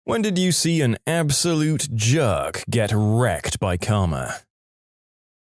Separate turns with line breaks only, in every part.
When did you see an absolute jerk get wrecked by karma?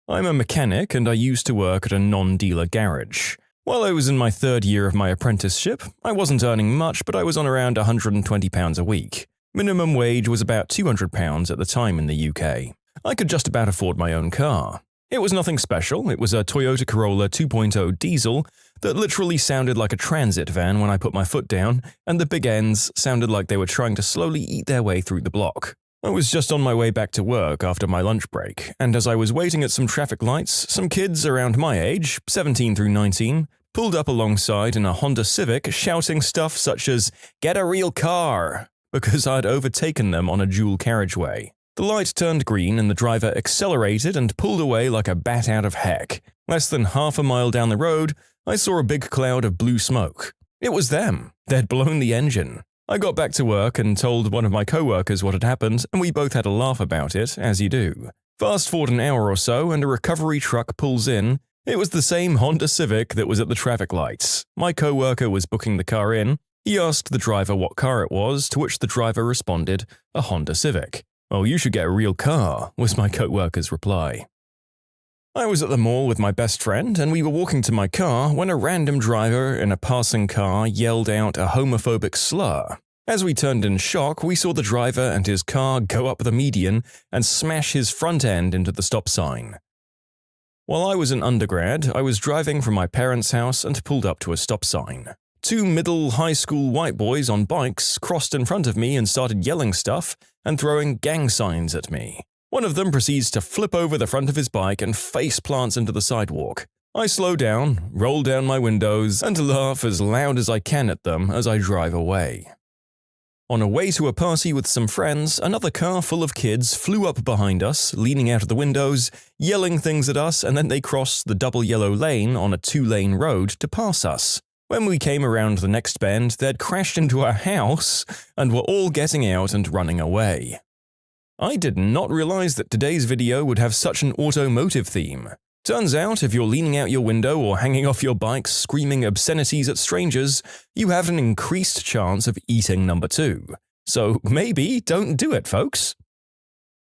I'm a mechanic and I used to work at a non-dealer garage. While I was in my third year of my apprenticeship, I wasn't earning much, but I was on around £120 a week. Minimum wage was about £200 at the time in the UK. I could just about afford my own car. It was nothing special, it was a Toyota Corolla 2.0 diesel that literally sounded like a transit van when I put my foot down, and the big ends sounded like they were trying to slowly eat their way through the block. I was just on my way back to work after my lunch break, and as I was waiting at some traffic lights, some kids around my age, 17 through 19, pulled up alongside in a Honda Civic shouting stuff such as, "Get a real car!" because I'd overtaken them on a dual carriageway. The light turned green and the driver accelerated and pulled away like a bat out of heck. Less than half a mile down the road, I saw a big cloud of blue smoke. It was them. They'd blown the engine. I got back to work and told one of my co-workers what had happened, and we both had a laugh about it, as you do. Fast forward an hour or so and a recovery truck pulls in. It was the same Honda Civic that was at the traffic lights. My co-worker was booking the car in. He asked the driver what car it was, to which the driver responded, "A Honda Civic." "Oh, you should get a real car," was my co-worker's reply. I was at the mall with my best friend, and we were walking to my car when a random driver in a passing car yelled out a homophobic slur. As we turned in shock, we saw the driver and his car go up the median and smash his front end into the stop sign. While I was an undergrad, I was driving from my parents' house and pulled up to a stop sign. Two middle high school white boys on bikes crossed in front of me and started yelling stuff and throwing gang signs at me. One of them proceeds to flip over the front of his bike and face plants into the sidewalk. I slow down, roll down my windows, and laugh as loud as I can at them as I drive away. On a way to a party with some friends, another car full of kids flew up behind us, leaning out of the windows, yelling things at us, and then they crossed the double yellow lane on a two-lane road to pass us. When we came around the next bend, they'd crashed into our house and were all getting out and running away. I did not realize that today's video would have such an automotive theme. Turns out, if you're leaning out your window or hanging off your bike screaming obscenities at strangers, you have an increased chance of eating number 2. So maybe don't do it, folks.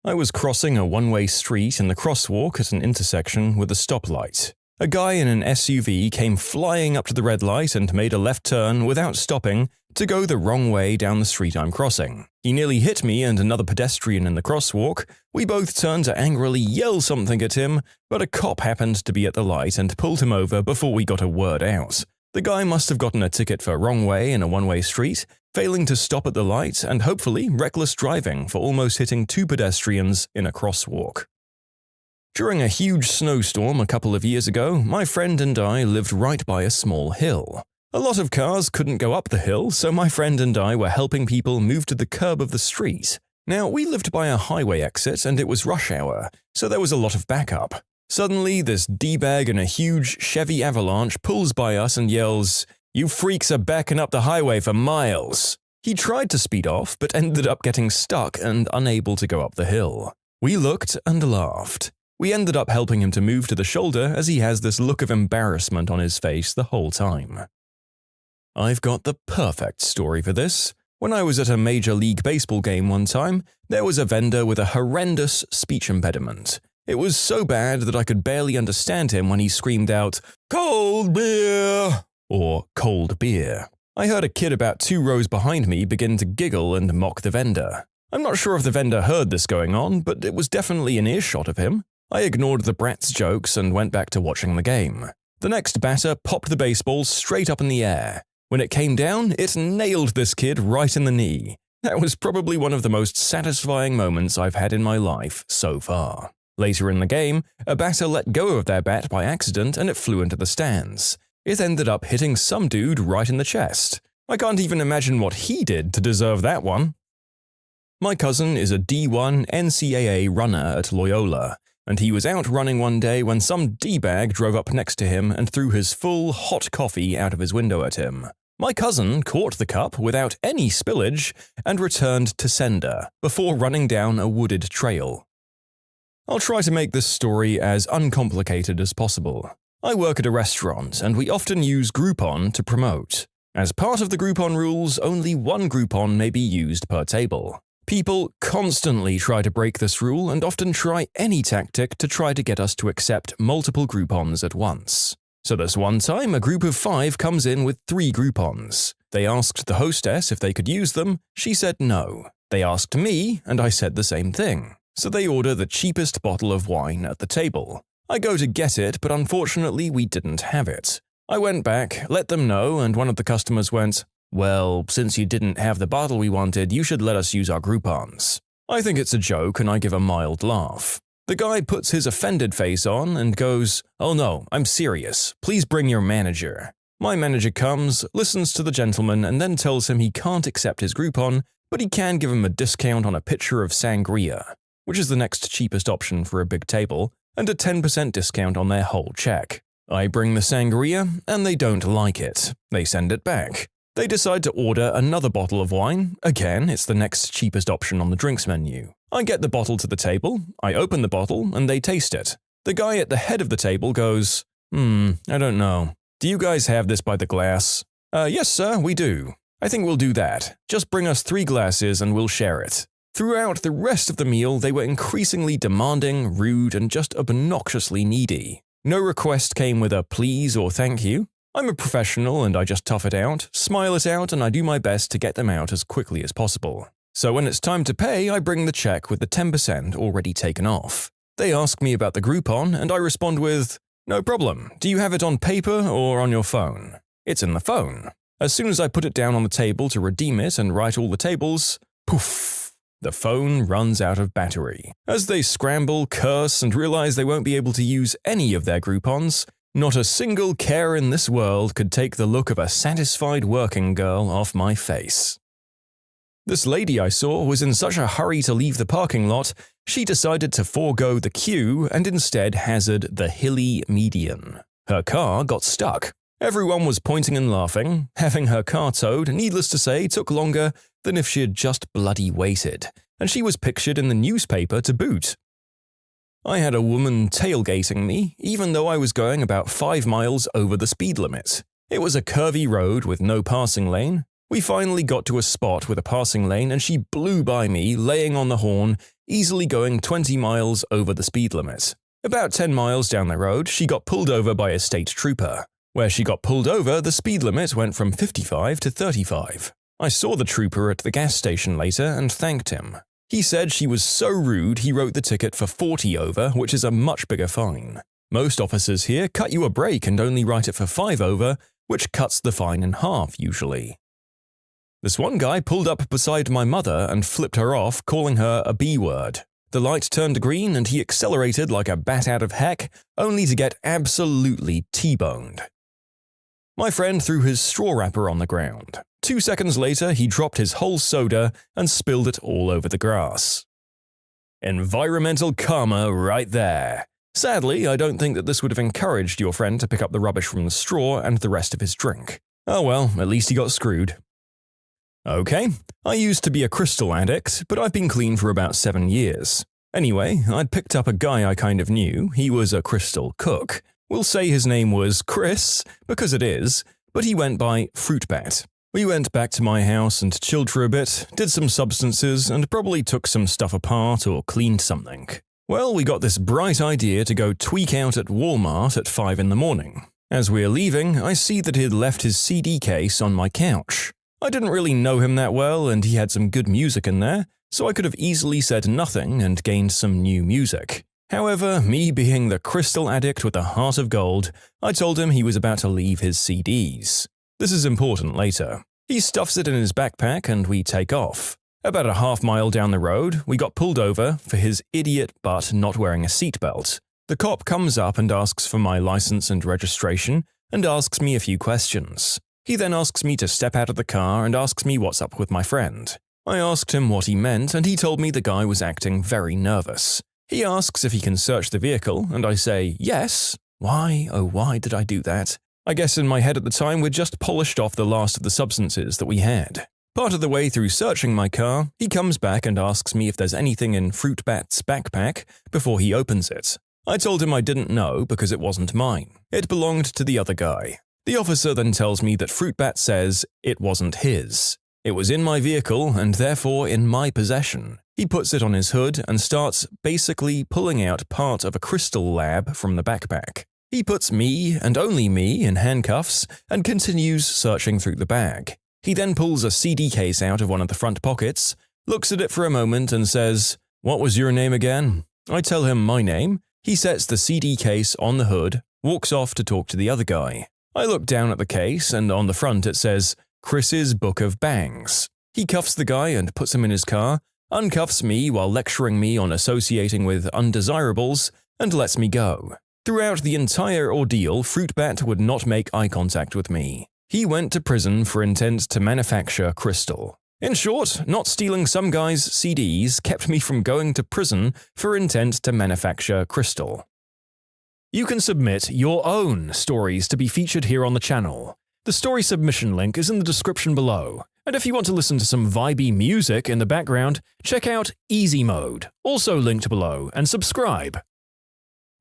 I was crossing a one-way street in the crosswalk at an intersection with a stoplight. A guy in an SUV came flying up to the red light and made a left turn without stopping to go the wrong way down the street I'm crossing. He nearly hit me and another pedestrian in the crosswalk. We both turned to angrily yell something at him, but a cop happened to be at the light and pulled him over before we got a word out. The guy must have gotten a ticket for wrong way in a one-way street, failing to stop at the light, and hopefully reckless driving for almost hitting two pedestrians in a crosswalk. During a huge snowstorm a couple of years ago, my friend and I lived right by a small hill. A lot of cars couldn't go up the hill, so my friend and I were helping people move to the curb of the street. Now, we lived by a highway exit and it was rush hour, so there was a lot of backup. Suddenly, this D-bag in a huge Chevy Avalanche pulls by us and yells, "You freaks are backing up the highway for miles." He tried to speed off, but ended up getting stuck and unable to go up the hill. We looked and laughed. We ended up helping him to move to the shoulder as he has this look of embarrassment on his face the whole time. I've got the perfect story for this. When I was at a Major League Baseball game one time, there was a vendor with a horrendous speech impediment. It was so bad that I could barely understand him when he screamed out, "Cold beer!" or "cold beer." I heard a kid about 2 rows behind me begin to giggle and mock the vendor. I'm not sure if the vendor heard this going on, but it was definitely an earshot of him. I ignored the brat's jokes and went back to watching the game. The next batter popped the baseball straight up in the air. When it came down, it nailed this kid right in the knee. That was probably one of the most satisfying moments I've had in my life so far. Later in the game, a batter let go of their bat by accident and it flew into the stands. It ended up hitting some dude right in the chest. I can't even imagine what he did to deserve that one. My cousin is a D1 NCAA runner at Loyola, and he was out running one day when some D-bag drove up next to him and threw his full hot coffee out of his window at him. My cousin caught the cup without any spillage and returned to sender before running down a wooded trail. I'll try to make this story as uncomplicated as possible. I work at a restaurant and we often use Groupon to promote. As part of the Groupon rules, only one Groupon may be used per table. People constantly try to break this rule and often try any tactic to try to get us to accept multiple Groupons at once. So this one time, a group of 5 comes in with 3 Groupons. They asked the hostess if they could use them. She said no. They asked me, and I said the same thing. So they order the cheapest bottle of wine at the table. I go to get it, but unfortunately we didn't have it. I went back, let them know, and one of the customers went, "Well, since you didn't have the bottle we wanted, you should let us use our Groupons." I think it's a joke and I give a mild laugh. The guy puts his offended face on and goes, "Oh no, I'm serious. Please bring your manager." My manager comes, listens to the gentleman, and then tells him he can't accept his Groupon, but he can give him a discount on a pitcher of sangria, which is the next cheapest option for a big table, and a 10% discount on their whole check. I bring the sangria, and they don't like it. They send it back. They decide to order another bottle of wine. Again, it's the next cheapest option on the drinks menu. I get the bottle to the table, I open the bottle, and they taste it. The guy at the head of the table goes, I don't know. Do you guys have this by the glass?" Yes, sir, we do." "I think we'll do that. Just bring us 3 glasses and we'll share it." Throughout the rest of the meal, they were increasingly demanding, rude, and just obnoxiously needy. No request came with a please or thank you. I'm a professional and I just tough it out, smile it out, and I do my best to get them out as quickly as possible. So when it's time to pay, I bring the check with the 10% already taken off. They ask me about the Groupon, and I respond with, "No problem. Do you have it on paper or on your phone?" "It's in the phone." As soon as I put it down on the table to redeem it and write all the tables, poof! The phone runs out of battery. As they scramble, curse, and realize they won't be able to use any of their Groupons, not a single care in this world could take the look of a satisfied working girl off my face. This lady I saw was in such a hurry to leave the parking lot, she decided to forego the queue and instead hazard the hilly median. Her car got stuck. Everyone was pointing and laughing. Having her car towed, needless to say, took longer than if she had just bloody waited, and she was pictured in the newspaper to boot. I had a woman tailgating me, even though I was going about 5 miles over the speed limit. It was a curvy road with no passing lane. We finally got to a spot with a passing lane and she blew by me, laying on the horn, easily going 20 miles over the speed limit. About 10 miles down the road, she got pulled over by a state trooper. Where she got pulled over, the speed limit went from 55 to 35. I saw the trooper at the gas station later and thanked him. He said she was so rude he wrote the ticket for 40 over, which is a much bigger fine. Most officers here cut you a break and only write it for 5 over, which cuts the fine in half usually. This one guy pulled up beside my mother and flipped her off, calling her a B-word. The light turned green and he accelerated like a bat out of heck, only to get absolutely T-boned. My friend threw his straw wrapper on the ground. 2 seconds later, he dropped his whole soda and spilled it all over the grass. Environmental karma right there. Sadly, I don't think that this would have encouraged your friend to pick up the rubbish from the straw and the rest of his drink. Oh well, at least he got screwed. Okay, I used to be a crystal addict, but I've been clean for about 7 years. Anyway, I'd picked up a guy I kind of knew. He was a crystal cook. We'll say his name was Chris, because it is, but he went by Fruit Bat. We went back to my house and chilled for a bit, did some substances, and probably took some stuff apart or cleaned something. Well, we got this bright idea to go tweak out at Walmart at 5 in the morning. As we're leaving, I see that he'd left his CD case on my couch. I didn't really know him that well, and he had some good music in there, so I could have easily said nothing and gained some new music. However, me being the crystal addict with a heart of gold, I told him he was about to leave his CDs. This is important later. He stuffs it in his backpack and we take off. About a half mile down the road, we got pulled over for his idiot butt not wearing a seatbelt. The cop comes up and asks for my license and registration and asks me a few questions. He then asks me to step out of the car and asks me what's up with my friend. I asked him what he meant and he told me the guy was acting very nervous. He asks if he can search the vehicle, and I say, yes. Why, oh why did I do that? I guess in my head at the time we'd just polished off the last of the substances that we had. Part of the way through searching my car, he comes back and asks me if there's anything in Fruit Bat's backpack before he opens it. I told him I didn't know because it wasn't mine. It belonged to the other guy. The officer then tells me that Fruitbat says it wasn't his. It was in my vehicle and therefore in my possession. He puts it on his hood and starts basically pulling out part of a crystal lab from the backpack. He puts me, and only me, in handcuffs and continues searching through the bag. He then pulls a CD case out of one of the front pockets, looks at it for a moment and says, "What was your name again?" I tell him my name. He sets the CD case on the hood, walks off to talk to the other guy. I look down at the case and on the front it says, "Chris's Book of Bangs." He cuffs the guy and puts him in his car, uncuffs me while lecturing me on associating with undesirables, and lets me go. Throughout the entire ordeal, Fruitbat would not make eye contact with me. He went to prison for intent to manufacture crystal. In short, not stealing some guy's CDs kept me from going to prison for intent to manufacture crystal. You can submit your own stories to be featured here on the channel. The story submission link is in the description below. And if you want to listen to some vibey music in the background, check out Easy Mode, also linked below, and subscribe.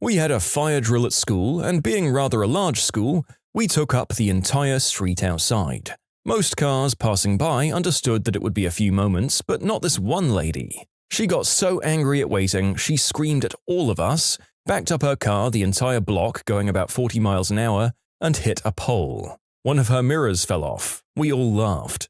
We had a fire drill at school, and being rather a large school, we took up the entire street outside. Most cars passing by understood that it would be a few moments, but not this one lady. She got so angry at waiting, she screamed at all of us, backed up her car the entire block going about 40 miles an hour, and hit a pole. One of her mirrors fell off. We all laughed.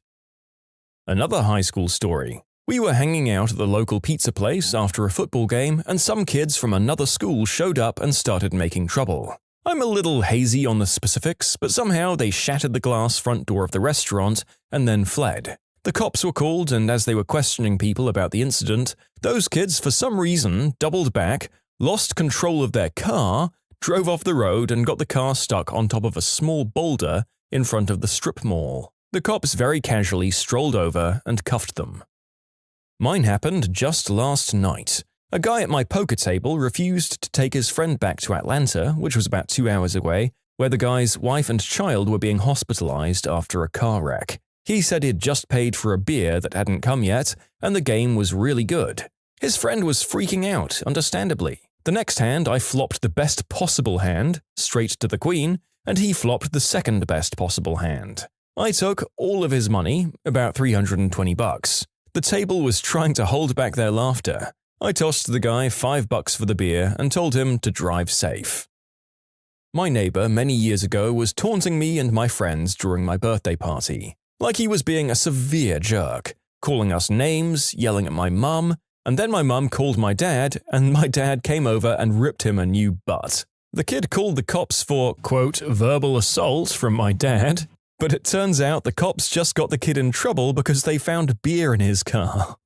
Another high school story. We were hanging out at the local pizza place after a football game, and some kids from another school showed up and started making trouble. I'm a little hazy on the specifics, but somehow they shattered the glass front door of the restaurant and then fled. The cops were called, and as they were questioning people about the incident, those kids for some reason doubled back, lost control of their car, drove off the road and got the car stuck on top of a small boulder in front of the strip mall. The cops very casually strolled over and cuffed them. Mine happened just last night. A guy at my poker table refused to take his friend back to Atlanta, which was about 2 hours away, where the guy's wife and child were being hospitalized after a car wreck. He said he'd just paid for a beer that hadn't come yet, and the game was really good. His friend was freaking out, understandably. The next hand, I flopped the best possible hand, straight to the queen, and he flopped the second best possible hand. I took all of his money, about $320. The table was trying to hold back their laughter. I tossed the guy $5 for the beer and told him to drive safe. My neighbor many years ago was taunting me and my friends during my birthday party, like he was being a severe jerk, calling us names, yelling at my mum, and then my mum called my dad, and my dad came over and ripped him a new butt. The kid called the cops for, quote, verbal assault from my dad, but it turns out the cops just got the kid in trouble because they found beer in his car.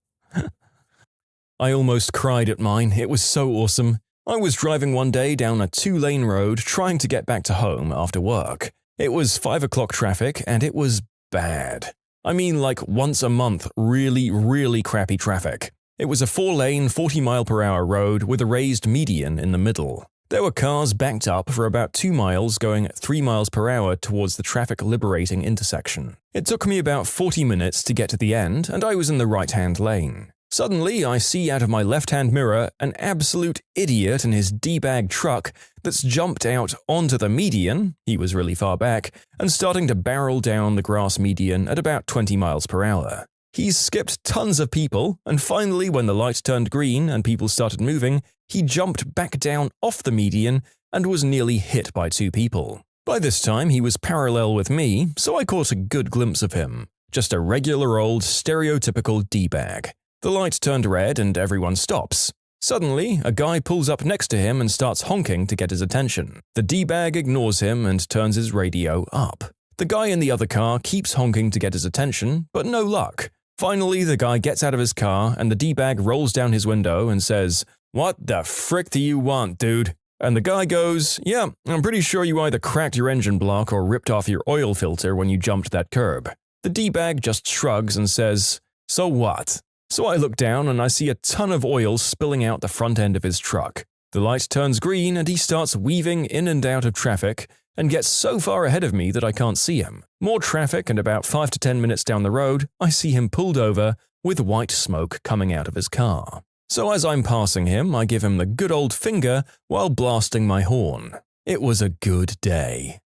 I almost cried at mine, it was so awesome. I was driving one day down a 2-lane road trying to get back to home after work. It was 5 o'clock traffic and it was bad. I mean like once a month, really crappy traffic. It was a 4-lane, 40-mile-per-hour road with a raised median in the middle. There were cars backed up for about 2 miles going 3 miles per hour towards the traffic-liberating intersection. It took me about 40 minutes to get to the end, and I was in the right-hand lane. Suddenly, I see out of my left-hand mirror an absolute idiot in his D-bag truck that's jumped out onto the median, he was really far back, and starting to barrel down the grass median at about 20 miles per hour. He's skipped tons of people, and finally when the light turned green and people started moving, he jumped back down off the median and was nearly hit by 2 people. By this time, he was parallel with me, so I caught a good glimpse of him. Just a regular old stereotypical D-bag. The light turned red and everyone stops. Suddenly, a guy pulls up next to him and starts honking to get his attention. The D-bag ignores him and turns his radio up. The guy in the other car keeps honking to get his attention, but no luck. Finally, the guy gets out of his car and the D-bag rolls down his window and says, "What the frick do you want, dude?" And the guy goes, "Yeah, I'm pretty sure you either cracked your engine block or ripped off your oil filter when you jumped that curb." The D-bag just shrugs and says, "So what?" So I look down and I see a ton of oil spilling out the front end of his truck. The light turns green and he starts weaving in and out of traffic and gets so far ahead of me that I can't see him. More traffic and about 5 to 10 minutes down the road, I see him pulled over with white smoke coming out of his car. So as I'm passing him, I give him the good old finger while blasting my horn. It was a good day.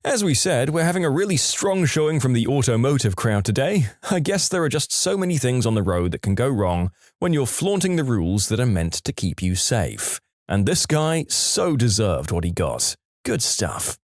As we said, we're having a really strong showing from the automotive crowd today. I guess there are just so many things on the road that can go wrong when you're flaunting the rules that are meant to keep you safe. And this guy so deserved what he got. Good stuff.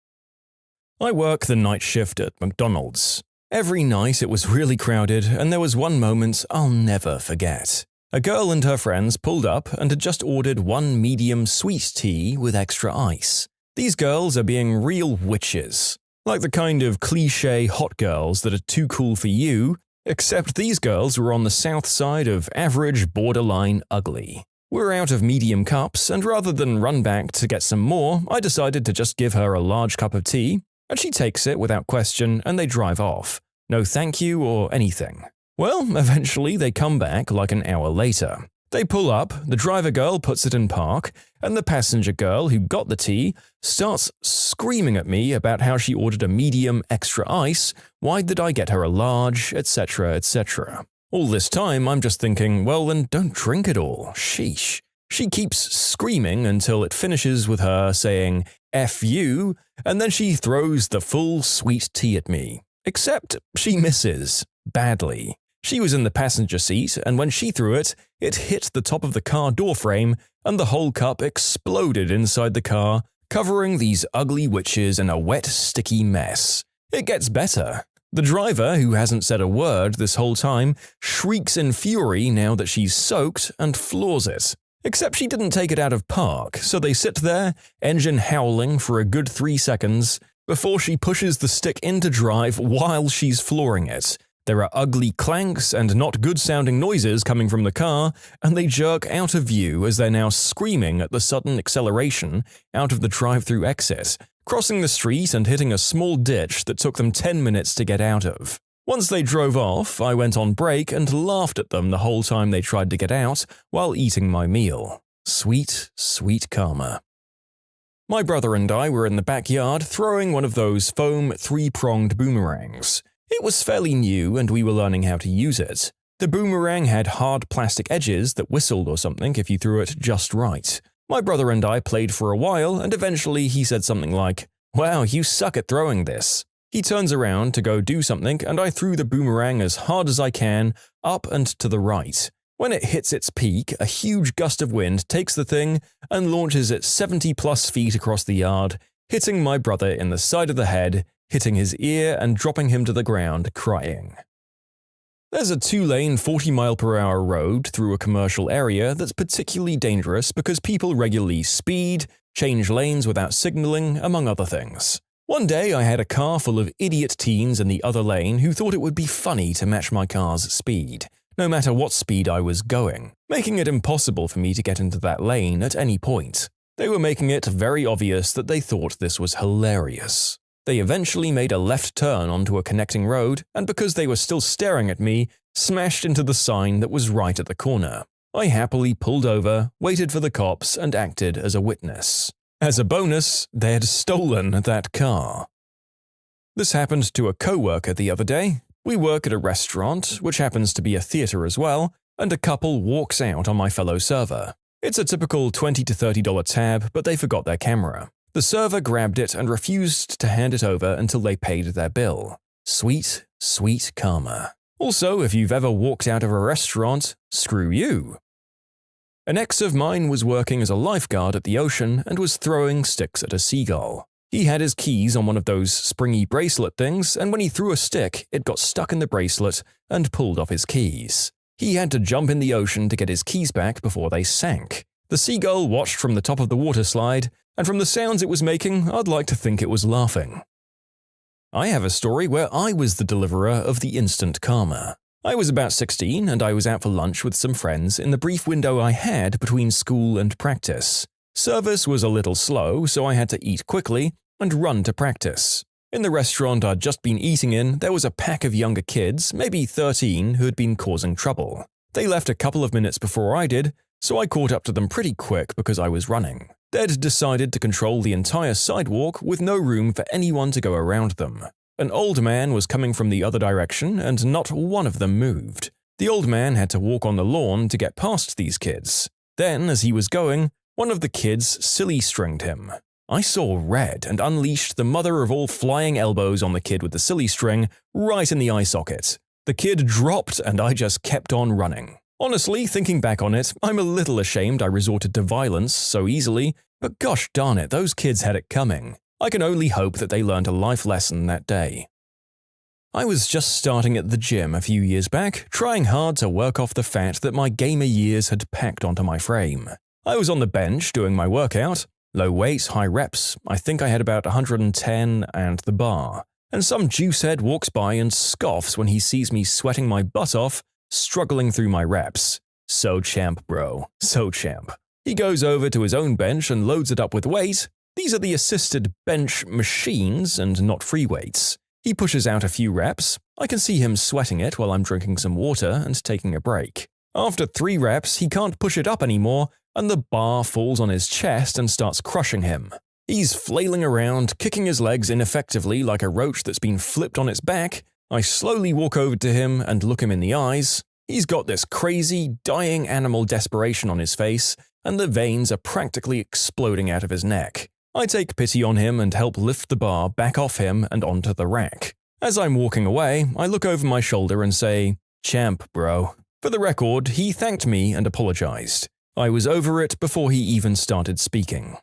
I work the night shift at McDonald's. Every night it was really crowded, and there was one moment I'll never forget. A girl and her friends pulled up and had just ordered one medium sweet tea with extra ice. These girls are being real witches, like the kind of cliché hot girls that are too cool for you, except these girls were on the south side of average borderline ugly. We're out of medium cups, and rather than run back to get some more, I decided to just give her a large cup of tea, and she takes it without question and they drive off. No thank you or anything. Well, eventually they come back like an hour later. They pull up, the driver girl puts it in park, and the passenger girl who got the tea starts screaming at me about how she ordered a medium extra ice, why did I get her a large, etc., etc. All this time I'm just thinking, well then don't drink it all, sheesh. She keeps screaming until it finishes with her saying, F you, and then she throws the full sweet tea at me. Except she misses, badly. She was in the passenger seat, and when she threw it, it hit the top of the car door frame, and the whole cup exploded inside the car, covering these ugly witches in a wet, sticky mess. It gets better. The driver, who hasn't said a word this whole time, shrieks in fury now that she's soaked and floors it. Except she didn't take it out of park, so they sit there, engine howling for a good 3 seconds, before she pushes the stick into drive while she's flooring it. There are ugly clanks and not good-sounding noises coming from the car, and they jerk out of view as they're now screaming at the sudden acceleration out of the drive-through exit, crossing the street and hitting a small ditch that took them 10 minutes to get out of. Once they drove off, I went on break and laughed at them the whole time they tried to get out while eating my meal. Sweet, sweet karma. My brother and I were in the backyard throwing one of those foam 3-pronged boomerangs. It was fairly new and we were learning how to use it. The boomerang had hard plastic edges that whistled or something if you threw it just right. My brother and I played for a while and eventually he said something like, "Wow, you suck at throwing this." He turns around to go do something and I threw the boomerang as hard as I can, up and to the right. When it hits its peak, a huge gust of wind takes the thing and launches it 70+ feet across the yard, hitting my brother in the side of the head, hitting his ear and dropping him to the ground, crying. There's a 2-lane 40-mile-per-hour road through a commercial area that's particularly dangerous because people regularly speed, change lanes without signaling, among other things. One day I had a car full of idiot teens in the other lane who thought it would be funny to match my car's speed, no matter what speed I was going, making it impossible for me to get into that lane at any point. They were making it very obvious that they thought this was hilarious. They eventually made a left turn onto a connecting road, and because they were still staring at me, smashed into the sign that was right at the corner. I happily pulled over, waited for the cops, and acted as a witness. As a bonus, they had stolen that car. This happened to a co-worker the other day. We work at a restaurant, which happens to be a theater as well, and a couple walks out on my fellow server. It's a typical $20 to $30 tab, but they forgot their camera. The server grabbed it and refused to hand it over until they paid their bill. Sweet, sweet karma. Also, if you've ever walked out of a restaurant, screw you. An ex of mine was working as a lifeguard at the ocean and was throwing sticks at a seagull. He had his keys on one of those springy bracelet things, and when he threw a stick, it got stuck in the bracelet and pulled off his keys. He had to jump in the ocean to get his keys back before they sank. The seagull watched from the top of the water slide, and from the sounds it was making, I'd like to think it was laughing. I have a story where I was the deliverer of the instant karma. I was about 16 and I was out for lunch with some friends in the brief window I had between school and practice. Service was a little slow, so I had to eat quickly and run to practice. In the restaurant I'd just been eating in, there was a pack of younger kids, maybe 13, who had been causing trouble. They left a couple of minutes before I did, so I caught up to them pretty quick because I was running. They'd decided to control the entire sidewalk with no room for anyone to go around them. An old man was coming from the other direction and not one of them moved. The old man had to walk on the lawn to get past these kids. Then, as he was going, one of the kids silly-stringed him. I saw red and unleashed the mother of all flying elbows on the kid with the silly string right in the eye socket. The kid dropped and I just kept on running. Honestly, thinking back on it, I'm a little ashamed I resorted to violence so easily, but gosh darn it, those kids had it coming. I can only hope that they learned a life lesson that day. I was just starting at the gym a few years back, trying hard to work off the fat that my gamer years had packed onto my frame. I was on the bench doing my workout, low weight, high reps, I think I had about 110 and the bar, and some juicehead walks by and scoffs when he sees me sweating my butt off, struggling through my reps. So champ, bro. So champ. He goes over to his own bench and loads it up with weight. These are the assisted bench machines and not free weights. He pushes out a few reps. I can see him sweating it while I'm drinking some water and taking a break. After 3 reps, he can't push it up anymore, and the bar falls on his chest and starts crushing him. He's flailing around, kicking his legs ineffectively like a roach that's been flipped on its back. I slowly walk over to him and look him in the eyes. He's got this crazy, dying animal desperation on his face, and the veins are practically exploding out of his neck. I take pity on him and help lift the bar back off him and onto the rack. As I'm walking away, I look over my shoulder and say, "Champ, bro." For the record, he thanked me and apologized. I was over it before he even started speaking.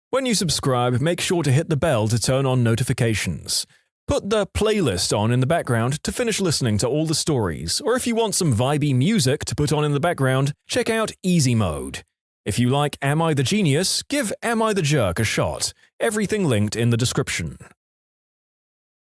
When you subscribe, make sure to hit the bell to turn on notifications. Put the playlist on in the background to finish listening to all the stories, or if you want some vibey music to put on in the background, check out Easy Mode. If you like Am I the Genius, give Am I the Jerk a shot. Everything linked in the description.